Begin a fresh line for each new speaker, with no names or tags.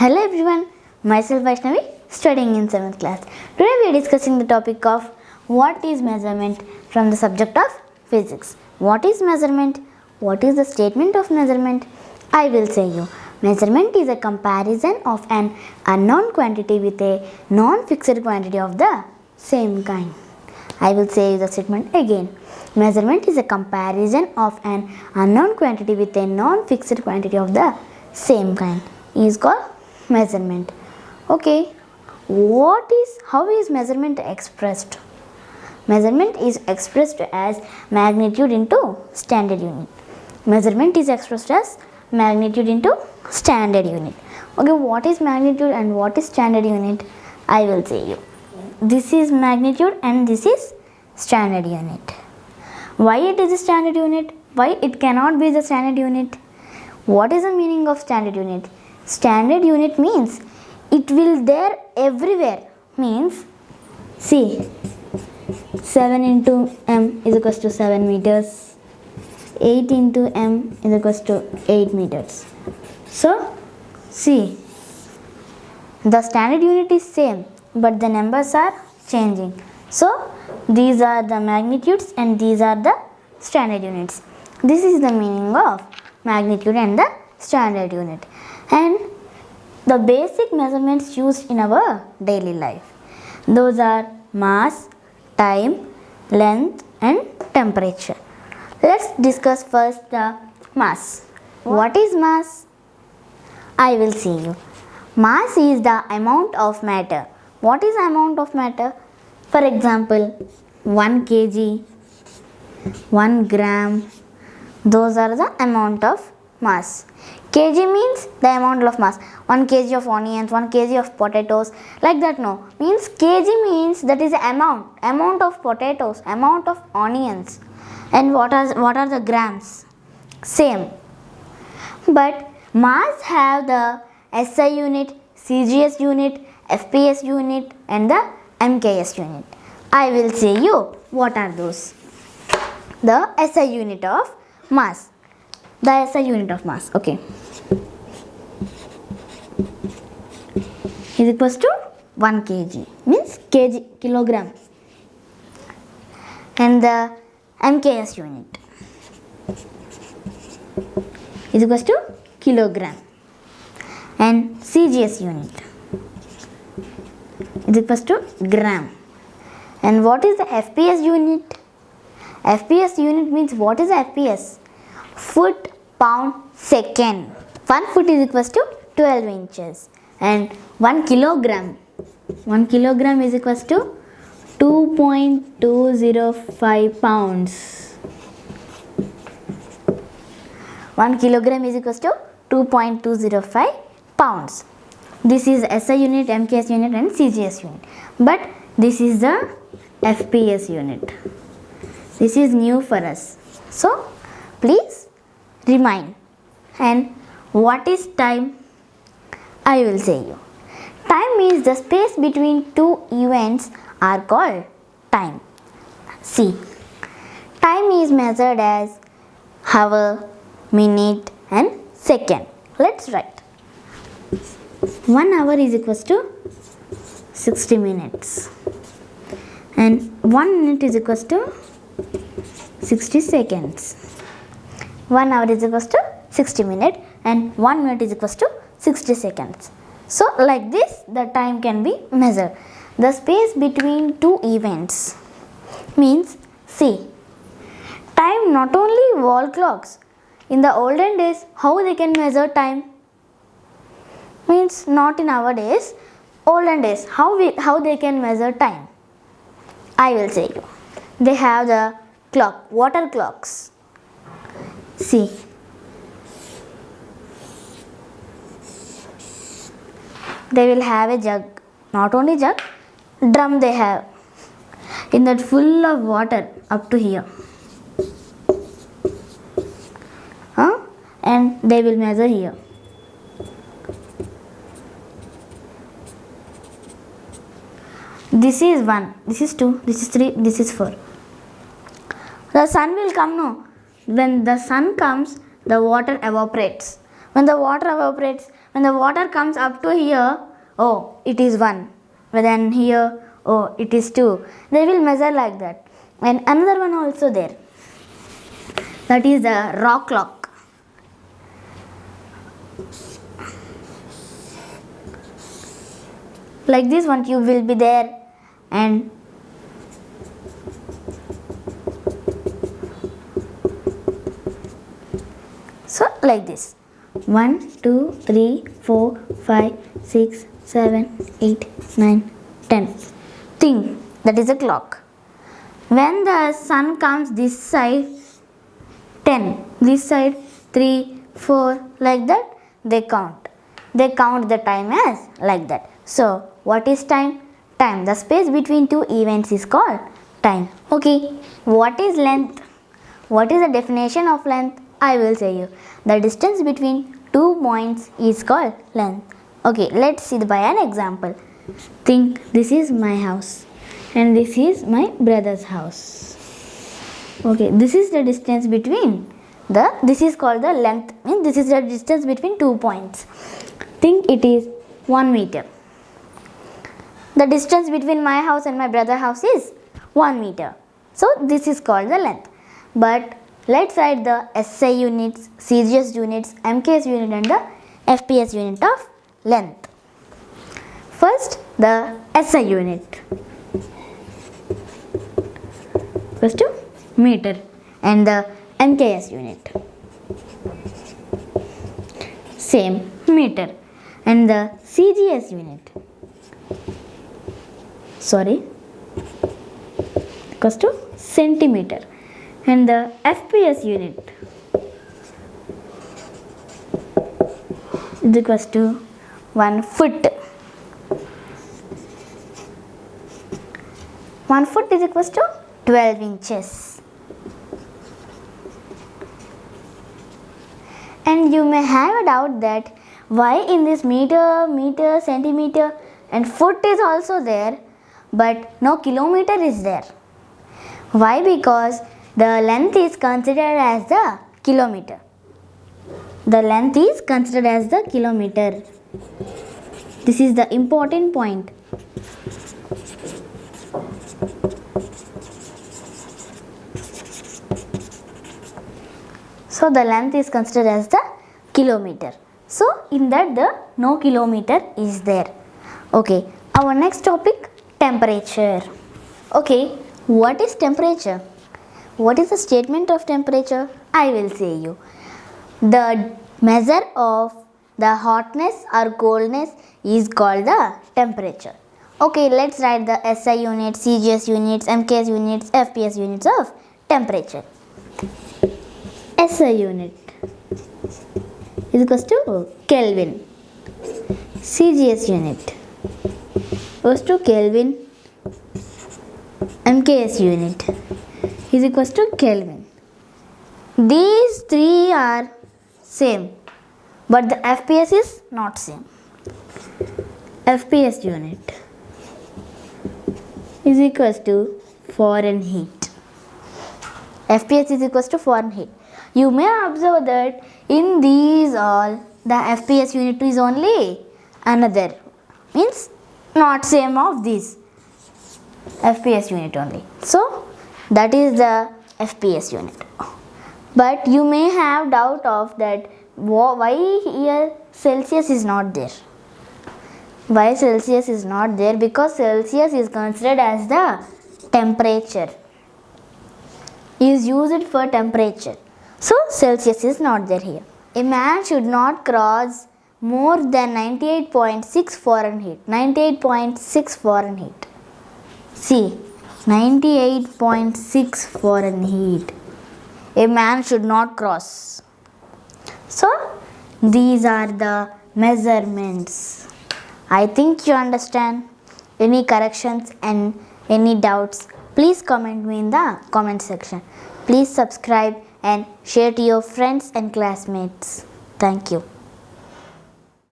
Hello everyone, myself Vaishnavi, studying in 7th class. Today we are discussing the topic of what is measurement from the subject of physics. What is measurement? What is the statement of measurement? I will say you. Measurement is a comparison of an unknown quantity with a non-fixed quantity of the same kind. I will say the statement again. Measurement is a comparison of an unknown quantity with a non-fixed quantity of the same kind. Is called measurement. Okay, how is measurement expressed? Measurement is expressed as magnitude into standard unit. Measurement is expressed as magnitude into standard unit. Okay, what is magnitude and what is standard unit? I will say you. This is magnitude and this is standard unit. Why it is a standard unit? Why it cannot be the standard unit? What is the meaning of standard unit? Standard unit means it will there everywhere. Means see 7 into m is equals to 7 meters. 8 into m is equals to 8 meters. So see, the standard unit is same but the numbers are changing. So these are the magnitudes and these are the standard units. This is the meaning of magnitude and the standard unit. And the basic measurements used in our daily life. Those are mass, time, length and temperature. Let's discuss first the mass. What is mass? I will see you. Mass is the amount of matter. What is amount of matter? For example, 1 kg, 1 gram. Those are the amount of mass. Kg means the amount of mass. 1 kg of onions, 1 kg of potatoes, like that no. Means kg means that is the amount of potatoes, amount of onions. And what are the grams? Same. But mass have the SI unit, CGS unit, FPS unit and the MKS unit. I will say you what are those. The SI unit of mass. The SI unit of mass. Okay. Is equals to 1 kg. Means kg, kilogram. And the MKS unit is equals to kilogram. And CGS unit is equals to gram. And what is the FPS unit? FPS unit means what is FPS? Foot, pound, second. 1 foot is equals to 12 inches. And 1 kilogram. 1 kilogram is equals to 2.205 pounds. 1 kilogram is equals to 2.205 pounds. This is SI unit, MKS unit and CGS unit. But this is the FPS unit. This is new for us. So, please remind. And what is time? I will say you. Time is the space between two events are called time. See, time is measured as hour, minute and second. Let's write. 1 hour is equals to 60 minutes. And 1 minute is equals to 60 seconds. 1 hour is equals to 60 minutes and 1 minute is equals to 60 seconds. So like this the time can be measured. The space between two events means see, time not only wall clocks. In the olden days how they can measure time? Means not in our days, olden days how they can measure time? I will say you. They have the clock, water clocks. See, they will have a jug, not only jug, drum they have, in that full of water up to here. And they will measure here. This is 1, this is 2, this is 3, this is 4. The sun will come, no? When the sun comes, the water evaporates. When the water evaporates, when the water comes up to here, oh, it is 1. But then here, oh, it is 2. They will measure like that. And another one also there. That is the rock clock. Like this one tube will be there, and so like this. 1, 2, 3, 4, 5, 6, 7, 8, 9, 10. Thing, that is a clock. When the sun comes this side, 10. This side, 3, 4, like that, they count. They count the time as like that. So, what is time? Time. The space between two events is called time. Okay. What is length? What is the definition of length? I will say you. The distance between 2 points is called length. Okay, let's see by an example. Think this is my house and this is my brother's house. Okay, this is the distance between this is called the length, means this is the distance between 2 points. Think it is 1 meter. The distance between my house and my brother's house is 1 meter. So this is called the length. But let's write the SI units, CGS units, MKS unit and the FPS unit of length. First, the SI unit. First, meter, and the MKS unit. Same, meter, and the CGS unit. Equals to centimeter, and the FPS unit is equals to 1 foot. 1 foot is equals to 12 inches. And you may have a doubt that why in this meter, centimeter and foot is also there, but no kilometer is there. Why? Because the length is considered as the kilometer. The length is considered as the kilometer. This is the important point. So the length is considered as the kilometer. So in that the no kilometer is there. Okay, our next topic, temperature. Okay, what is temperature? What is the statement of temperature? I will say you. The measure of the hotness or coldness is called the temperature. Okay, let's write the SI units, CGS units, MKS units, FPS units of temperature. SI unit is equals to Kelvin. CGS unit equals to Kelvin. MKS unit is equals to Kelvin. These three are same, but the FPS is not same. FPS unit is equals to Fahrenheit. FPS is equals to Fahrenheit. You may observe that in these all the FPS unit is only another, means not same of this FPS unit only. So that is the FPS unit. But you may have doubt of that why here Celsius is not there. Why Celsius is not there? Because Celsius is considered as the temperature. Is used for temperature. So Celsius is not there here. A man should not cross more than 98.6 Fahrenheit. 98.6 Fahrenheit. See, 98.6 Fahrenheit. A man should not cross. So these are the measurements. I think you understand. Any corrections and any doubts, please comment me in the comment section. Please subscribe and share to your friends and classmates. Thank you.